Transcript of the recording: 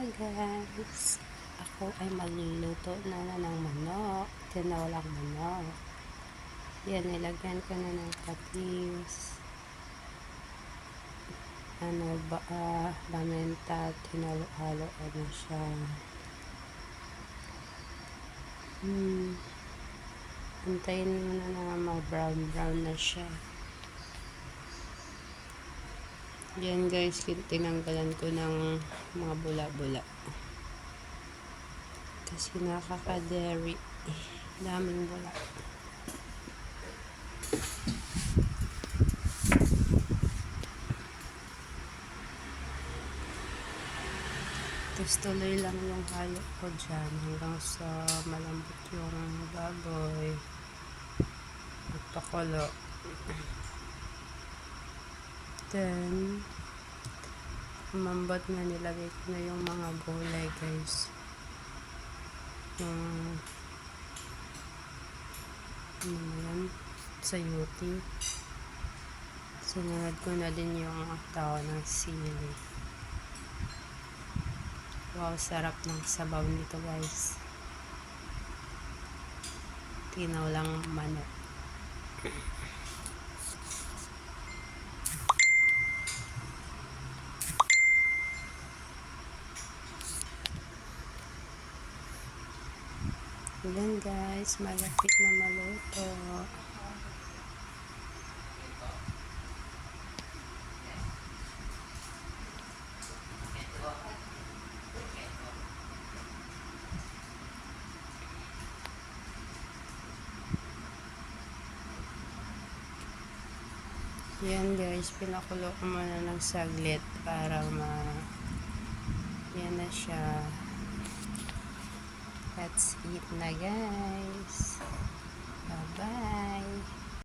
guys, ako ay magluluto na ng manok, tinolang manok. Yan, nilagyan ko na ng patis, paminta, tinalo-halo na siya. Antayin mo na mag-brown na siya. Yan guys, tinanggalan ko ng mga bula-bula kasi nakaka-dairy, daming bula. Tapos tuloy lang yung halo ko dyan hanggang sa malambot yung baboy, magpakulo. Then umambot na, nilagay ko na yung mga gulay guys, yung sayuti. Sinunod ko na din yung tao ng sili. Wow, sarap ng sabaw nito guys, tinolang manok. Yan guys, malapit na maluto. Yan guys, pinakulo ko muna ng saglit para yan na siya. Let's eat na guys.